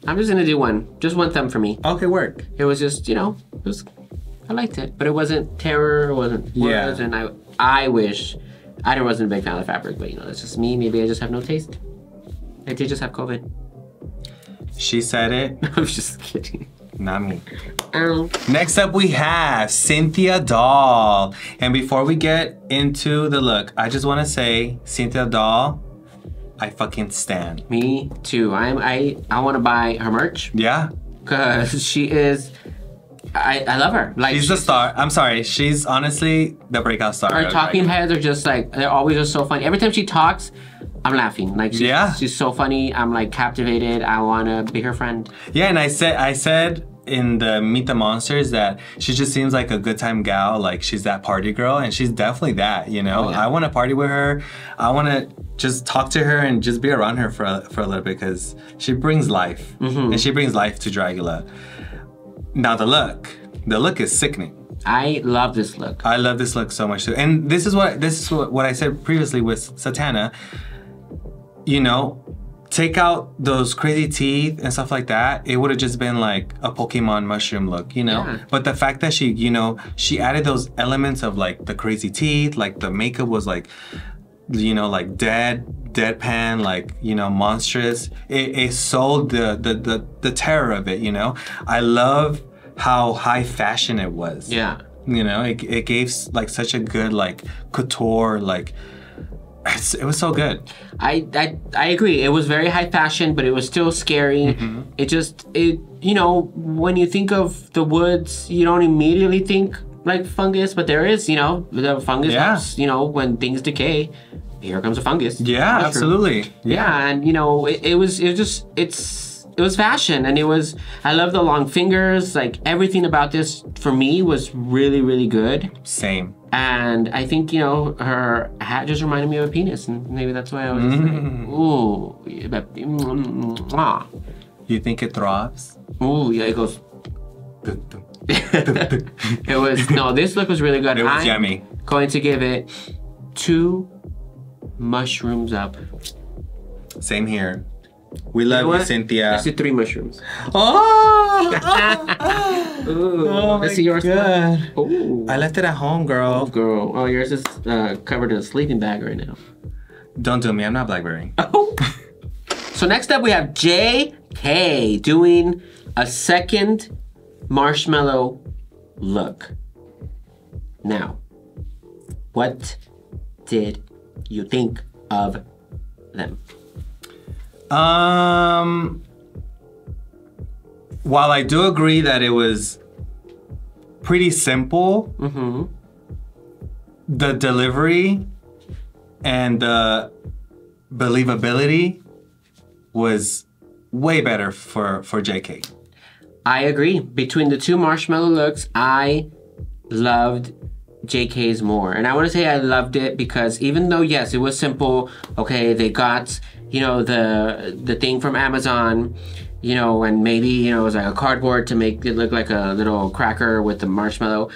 Speaker 2: I'm just gonna do one. Just one thumb for me.
Speaker 1: Okay, work.
Speaker 2: It was just, you know, I liked it, but it wasn't terror, it wasn't words, and I wish... I wasn't a big fan of the fabric, but you know, that's just me. Maybe I just have no taste. I did just have COVID.
Speaker 1: She said it.
Speaker 2: I was just kidding.
Speaker 1: Not me. Next up we have Cynthia Doll. And before we get into the look, I just want to say, Cynthia Doll, I fucking stan.
Speaker 2: Me too. I want to buy her merch.
Speaker 1: Yeah.
Speaker 2: Because she is... I love her. Like,
Speaker 1: she's the star. I'm sorry. She's honestly the breakout star.
Speaker 2: Her talking heads are just like, they're always just so funny. Every time she talks, I'm laughing. Like, she's so funny. I'm like captivated. I want to be her friend. Yeah, and I said in the Meet the Monsters that she just seems like a good time gal. Like, she's that party girl, and she's definitely that, you know? Oh, yeah. I want to party with her. I want to just talk to her and just be around her for a little bit, because she brings life. And she brings life to Dragula. Now the look is sickening. I love this look. I love this look so much too. And this is what I said previously with Satanna. You know, take out those crazy teeth and stuff like that, it would have just been like a Pokemon mushroom look, you know? Yeah. But the fact that she, you know, she added those elements of like the crazy teeth, like the makeup was like, you know, like deadpan, like, you know, monstrous. It sold the terror of it, you know? I love how high fashion it was. Yeah. You know, it gave like such a good like couture, like, it was so good. I agree. It was very high fashion, but it was still scary. It you know, when you think of the woods, you don't immediately think like fungus, but there is, you know, the fungus helps, you know, when things decay, here comes a fungus. Yeah, absolutely. Yeah, and you know, it was fashion, and I love the long fingers, like everything about this for me was really, really good. Same. And I think, you know, her hat just reminded me of a penis, and maybe that's why I was just like, ooh. You think it throbs? Ooh, yeah, it goes. It was, no, this look was really good.
Speaker 1: It was yummy.
Speaker 2: Going to give it 2 mushrooms up.
Speaker 1: Same here. We love you, Cynthia.
Speaker 2: Let's do 3 mushrooms.
Speaker 1: Oh!
Speaker 2: Ooh.
Speaker 1: Oh
Speaker 2: Let's see yours.
Speaker 1: God.
Speaker 2: Ooh.
Speaker 1: I left it at home, girl.
Speaker 2: Oh, girl. Oh, yours is covered in a sleeping bag right now.
Speaker 1: Don't do me. I'm not Blackberry.
Speaker 2: Oh. So next up we have JK doing a second marshmallow look. Now, what did you think of them?
Speaker 1: While I do agree that it was pretty simple, the delivery and the believability was way better for JK.
Speaker 2: I agree. Between the 2 marshmallow looks, I loved JK's more. And I want to say I loved it because even though, yes, it was simple, okay, they got, you know, the thing from Amazon, you know, and maybe, you know, it was like a cardboard to make it look like a little cracker with the marshmallow.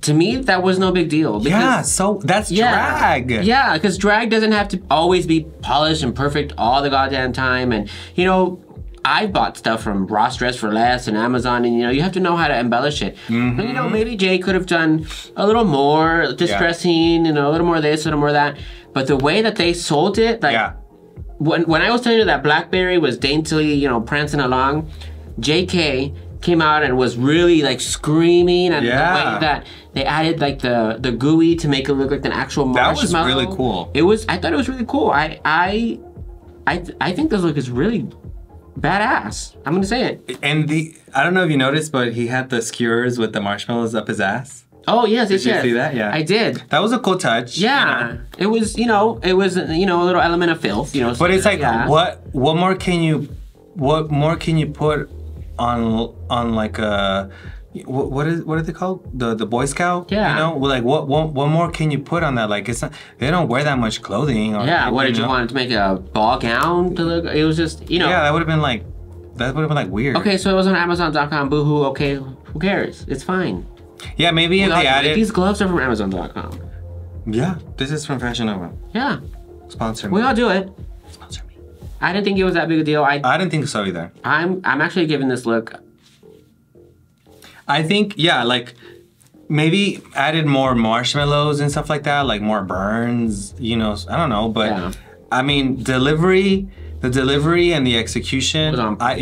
Speaker 2: To me, that was no big deal. Because,
Speaker 1: yeah, so that's drag.
Speaker 2: Yeah, because drag doesn't have to always be polished and perfect all the goddamn time. And, you know, I bought stuff from Ross Dress for Less and Amazon, and, you know, you have to know how to embellish it. And, you know, maybe Jay could have done a little more distressing, you know, a little more this, a little more that. But the way that they sold it, like, when I was telling you that Blackberri was daintily, you know, prancing along, JK came out and was really like screaming, and the way that they added like the gooey to make it look like an actual marshmallow.
Speaker 1: That was really cool.
Speaker 2: It was. I thought it was really cool. I think this look is really badass. I'm gonna say it.
Speaker 1: And I don't know if you noticed, but he had the skewers with the marshmallows up his ass.
Speaker 2: Oh yes,
Speaker 1: did you see that? Yeah,
Speaker 2: I did.
Speaker 1: That was a cool touch.
Speaker 2: Yeah,
Speaker 1: you know?
Speaker 2: it was. You know, it was. You know, a little element of filth. You know,
Speaker 1: but it's like, what more can you put on like a what are they called? The Boy Scout?
Speaker 2: Yeah.
Speaker 1: You know, like what more can you put on that? Like it's not, they don't wear that much clothing. Or,
Speaker 2: yeah. What did you want to make a ball gown to look? It was just, you know.
Speaker 1: Yeah, that would have been like weird.
Speaker 2: Okay, so it was on Amazon.com. Boohoo. Okay, who cares? It's fine.
Speaker 1: Yeah, maybe if they added.
Speaker 2: These gloves are from Amazon.com.
Speaker 1: Yeah, this is from Fashion Nova.
Speaker 2: Yeah.
Speaker 1: Sponsor me.
Speaker 2: We all do it.
Speaker 1: Sponsor me.
Speaker 2: I didn't think it was that big a deal.
Speaker 1: I didn't think so either.
Speaker 2: I'm actually giving this look.
Speaker 1: I think, yeah, like maybe added more marshmallows and stuff like that, like more burns, you know, I don't know, but I mean, the delivery and the execution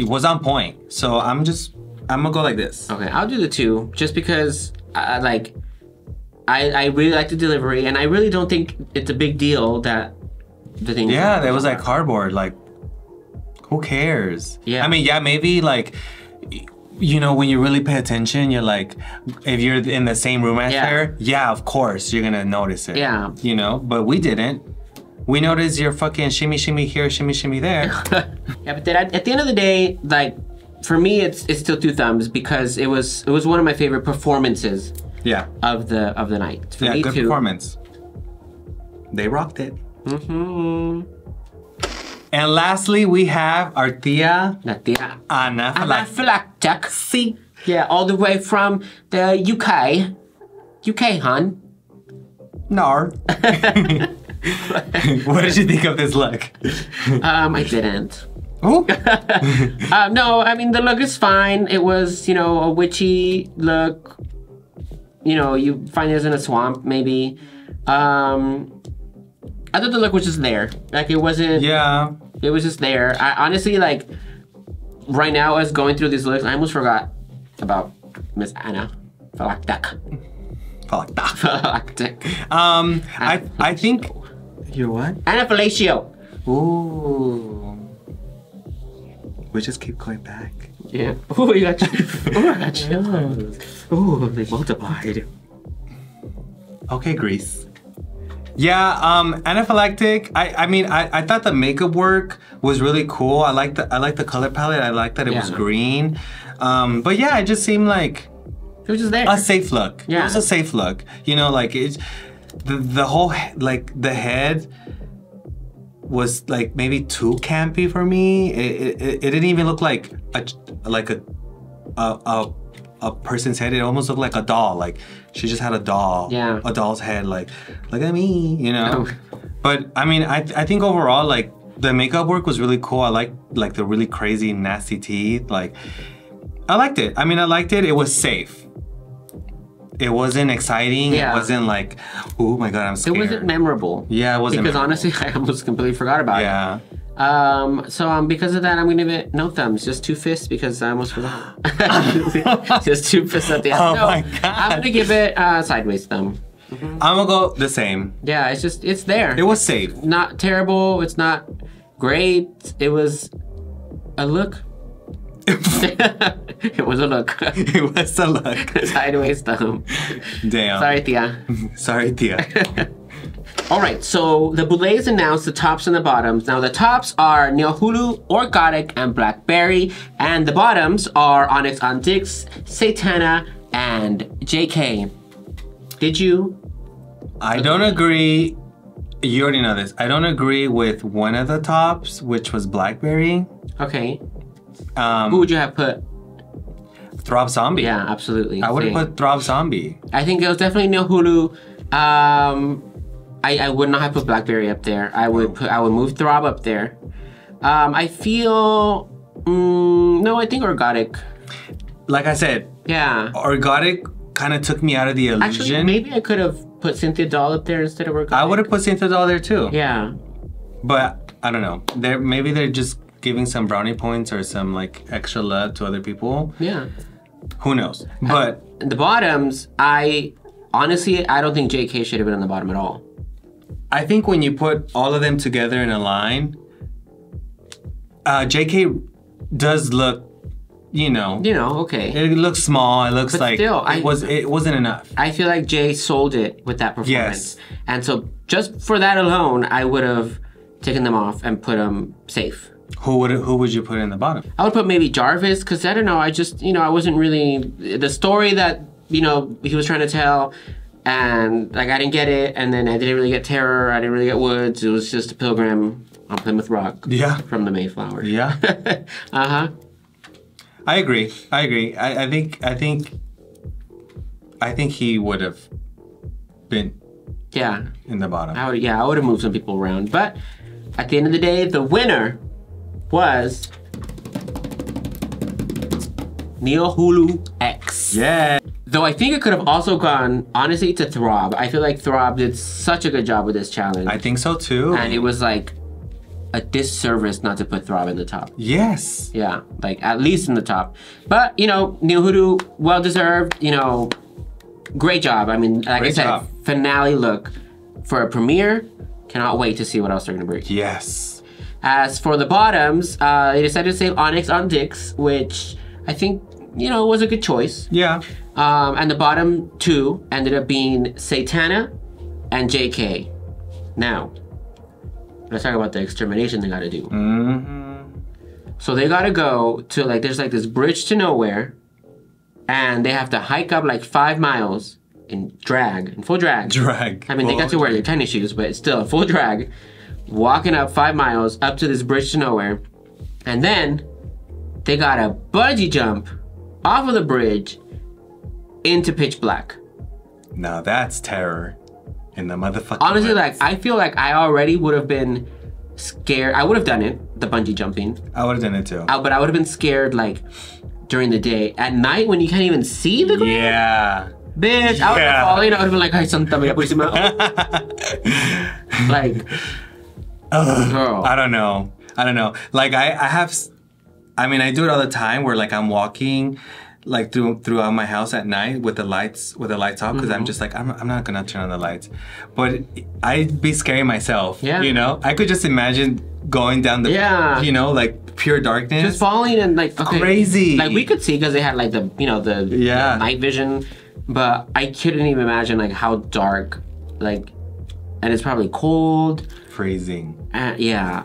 Speaker 1: was on point. So I'm gonna go like this.
Speaker 2: Okay, I'll do the 2 just because I really like the delivery, and I really don't think it's a big deal that the thing.
Speaker 1: Yeah, that was like cardboard. Like, who cares?
Speaker 2: Yeah.
Speaker 1: I mean, yeah, maybe like, you know, when you really pay attention, you're like, if you're in the same room as her, yeah, of course, you're gonna notice it.
Speaker 2: Yeah.
Speaker 1: You know, but we didn't. We noticed your fucking shimmy, shimmy here, shimmy, shimmy there.
Speaker 2: Yeah, but then at the end of the day, like, for me, it's still 2 thumbs because it was one of my favorite performances.
Speaker 1: Yeah.
Speaker 2: Of the night. For
Speaker 1: yeah,
Speaker 2: me
Speaker 1: good
Speaker 2: too.
Speaker 1: Performance. They rocked it. And lastly, we have our tia
Speaker 2: Phylactic. See? Yeah, all the way from the UK. UK, hun.
Speaker 1: No. What did you think of this look?
Speaker 2: I didn't.
Speaker 1: Oh.
Speaker 2: No, I mean, the look is fine. It was, you know, a witchy look. You know, you find this in a swamp, maybe. I thought the look was just there. Like, it wasn't...
Speaker 1: Yeah.
Speaker 2: It was just there. I honestly, like, right now, as going through these looks, I almost forgot about Miss Anna Phylactic. Phylactic.
Speaker 1: I think... You're what?
Speaker 2: Anna Felatio.
Speaker 1: Ooh. We just keep going back.
Speaker 2: Yeah. Ooh, you got you. Ooh, I got you. Ooh, they multiplied.
Speaker 1: Okay, Grease. Yeah, anaphylactic. I mean, I thought the makeup work was really cool. I like the color palette. I like that it was green. But yeah, it just seemed like
Speaker 2: it was just there.
Speaker 1: A safe look.
Speaker 2: Yeah.
Speaker 1: It was a safe look. You know, like it's the whole, like the head was like maybe too campy for me. It didn't even look like a a person's head. It almost looked like a doll. Like she just had a doll.
Speaker 2: Yeah.
Speaker 1: A doll's head. Like, look at me, you know? But I mean, I think overall, like the makeup work was really cool. I like the really crazy, nasty teeth. Like, I liked it. I mean, I liked it. It was safe. It wasn't exciting.
Speaker 2: Yeah.
Speaker 1: It wasn't like, oh my God, I'm scared.
Speaker 2: It wasn't memorable.
Speaker 1: Yeah, it wasn't
Speaker 2: Because
Speaker 1: memorable.
Speaker 2: honestly, I almost completely forgot about it.
Speaker 1: Yeah.
Speaker 2: So because of that, I'm gonna give it no thumbs, just 2 fists because I almost forgot. Just 2 fists at the end.
Speaker 1: Oh
Speaker 2: No,
Speaker 1: my God.
Speaker 2: I'm gonna give it sideways thumb.
Speaker 1: I'm gonna go the same.
Speaker 2: Yeah, it's there.
Speaker 1: It was safe.
Speaker 2: Not terrible. It's not great. It was a look. It was a look.
Speaker 1: It was a look.
Speaker 2: Sideways thumb.
Speaker 1: Damn.
Speaker 2: Sorry, Tia.
Speaker 1: Sorry, Tia.
Speaker 2: All right, so the Boulets announced the tops and the bottoms. Now the tops are Niohuru, Orkgotik, and Blackberri, and the bottoms are Onyx Ondyx, Satanna, and JK. Did you?
Speaker 1: I don't agree. You already know this. I don't agree with one of the tops, which was Blackberri.
Speaker 2: Okay. Who would you have put?
Speaker 1: Throb Zombie.
Speaker 2: Yeah, absolutely.
Speaker 1: I would have
Speaker 2: Same.
Speaker 1: put Throb Zombie.
Speaker 2: I think it was definitely Niohuru. I would not have put Blackberri up there. I would move Throb up there. I feel no, I think Orkgotik.
Speaker 1: Like I said,
Speaker 2: Yeah.
Speaker 1: Orkgotik kind of took me out of the illusion.
Speaker 2: Actually, maybe I could have put Cynthia Doll up there instead of Orkgotik.
Speaker 1: I would have put Cynthia Doll there too.
Speaker 2: Yeah.
Speaker 1: But I don't know. Maybe they're just giving some brownie points or some like extra love to other people.
Speaker 2: Yeah.
Speaker 1: Who knows? But
Speaker 2: The bottoms, I honestly don't think JK should have been on the bottom at all.
Speaker 1: I think when you put all of them together in a line, JK does look, you know,
Speaker 2: Okay.
Speaker 1: it looks small. It looks
Speaker 2: But
Speaker 1: like
Speaker 2: still,
Speaker 1: it wasn't enough.
Speaker 2: I feel like Jay sold it with that performance.
Speaker 1: Yes.
Speaker 2: And so just for that alone, I would have taken them off and put them safe.
Speaker 1: Who would you put in the bottom?
Speaker 2: I would put maybe Jarvis, because I don't know, I just, I wasn't really, the story that, he was trying to tell, and like I didn't get it, and then I didn't really get Terror, I didn't really get Woods, it was just a pilgrim on Plymouth Rock.
Speaker 1: Yeah.
Speaker 2: From the Mayflower.
Speaker 1: Yeah.
Speaker 2: Uh-huh.
Speaker 1: I agree. I think he would have been
Speaker 2: Yeah.
Speaker 1: in the bottom.
Speaker 2: I would have moved some people around. But at the end of the day, the winner was Niohuru X.
Speaker 1: Yeah.
Speaker 2: Though I think it could have also gone, honestly, to Throb. I feel like Throb did such a good job with this challenge.
Speaker 1: I think so too.
Speaker 2: And it was like a disservice not to put Throb in the top.
Speaker 1: Yes.
Speaker 2: Yeah, like at least in the top. But, Niohuru, well-deserved, great job. I mean, like I said, finale look for a premiere. Cannot wait to see what else they're gonna bring.
Speaker 1: Yes.
Speaker 2: As for the bottoms, they decided to say Onyx Ondyx, which I think, was a good choice.
Speaker 1: Yeah.
Speaker 2: And the bottom 2 ended up being Satanna and JK. Now, let's talk about the extermination they gotta do.
Speaker 1: Mm-hmm.
Speaker 2: So they gotta go to there's this bridge to nowhere, and they have to hike up 5 miles in full drag. I mean, they got to wear their tennis shoes, but it's still full drag. Walking up 5 miles up to this bridge to nowhere, and then they gotta bungee jump off of the bridge into pitch black.
Speaker 1: Now that's terror in the motherfucking
Speaker 2: Honestly,
Speaker 1: woods.
Speaker 2: I feel like I already would have been scared. I would have done it, the bungee jumping.
Speaker 1: I would have done it too.
Speaker 2: But I would have been scared during the day. At night when you can't even see the ground.
Speaker 1: Yeah.
Speaker 2: Bitch, I would have fallen. I would have been like, ay, santa mia, purísima. Girl.
Speaker 1: I don't know. I do it all the time where I'm walking throughout my house at night with the lights off, because I'm just I'm not gonna turn on the lights. But I'd be scaring myself.
Speaker 2: Yeah.
Speaker 1: I could just imagine going down the pure darkness.
Speaker 2: Just falling and
Speaker 1: crazy.
Speaker 2: We could see because they had the night vision, but I couldn't even imagine how dark and it's probably cold.
Speaker 1: Freezing.
Speaker 2: Yeah,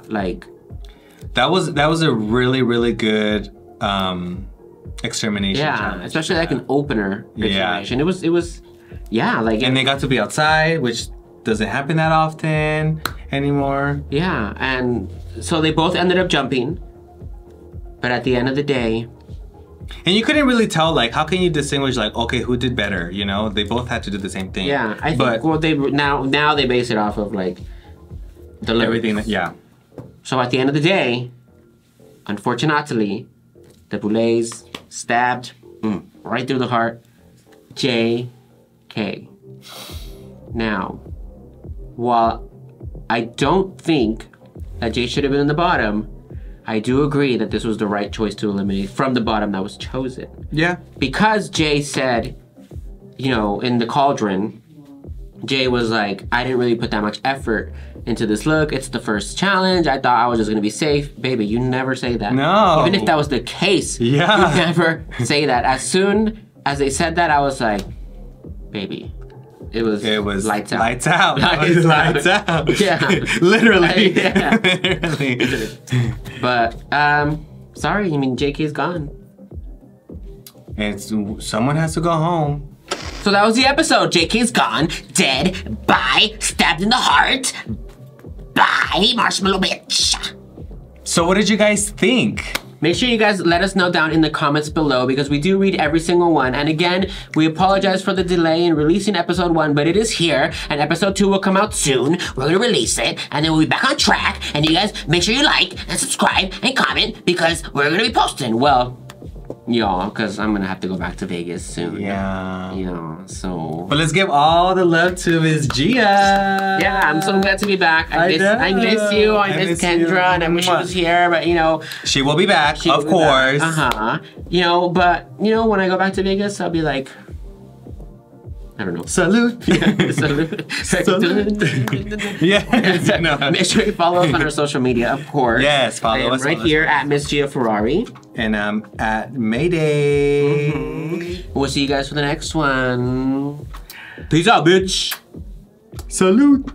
Speaker 1: that was a really, really good extermination challenge.
Speaker 2: Especially an opener extermination. It was
Speaker 1: and they got to be outside, which doesn't happen that often anymore.
Speaker 2: Yeah, and so they both ended up jumping, but at the end of the day,
Speaker 1: And you couldn't really tell, like, how can you distinguish, like, okay, who did better? You know, they both had to do the same thing.
Speaker 2: Yeah, I think. Well, they now they base it off of like the lyrics.
Speaker 1: Everything. That, yeah.
Speaker 2: So at the end of the day, unfortunately, the Boulets stabbed right through the heart. J.K. Now, while I don't think that Jay should have been in the bottom, I do agree that this was the right choice to eliminate from the bottom that was chosen.
Speaker 1: Yeah.
Speaker 2: Because Jay said, you know, in the cauldron, Jay was like, I didn't really put that much effort into this look. It's the first challenge. I thought I was just gonna be safe. Baby, you never say that.
Speaker 1: No.
Speaker 2: Even if that was the case, you never say that. As soon as they said that, I was like, baby. It was lights out.
Speaker 1: Lights out. Lights out.
Speaker 2: Yeah.
Speaker 1: Literally.
Speaker 2: Yeah.
Speaker 1: Literally.
Speaker 2: But, sorry, I mean, JK's gone.
Speaker 1: And someone has to go home.
Speaker 2: So that was the episode. JK's gone, dead, bye, stabbed in the heart, bye, marshmallow bitch.
Speaker 1: So what did you guys think?
Speaker 2: Make sure you guys let us know down in the comments below because we do read every single one. And again, we apologize for the delay in releasing episode 1, but it is here and episode 2 will come out soon. We're gonna release it and then we'll be back on track. And you guys make sure you like and subscribe and comment because we're gonna be posting. Well, y'all, because I'm gonna have to go back to Vegas soon.
Speaker 1: Yeah.
Speaker 2: You know, so.
Speaker 1: But let's give all the love to Miss Gia.
Speaker 2: Yeah, I'm so glad to be back. I miss you. I miss Kendra, and I wish she was here, but you know.
Speaker 1: She will be back, of course.
Speaker 2: You know, but you know, when I go back to Vegas, I'll be like, I don't know.
Speaker 1: Salute.
Speaker 2: Salute.
Speaker 1: Salute. Yes. No.
Speaker 2: Make sure you follow us on our social media, of course.
Speaker 1: Yes, follow us.
Speaker 2: Right here at Miss Gia Ferrari.
Speaker 1: And I'm at Mayday.
Speaker 2: We'll see you guys for the next one. Peace out, bitch.
Speaker 1: Salute.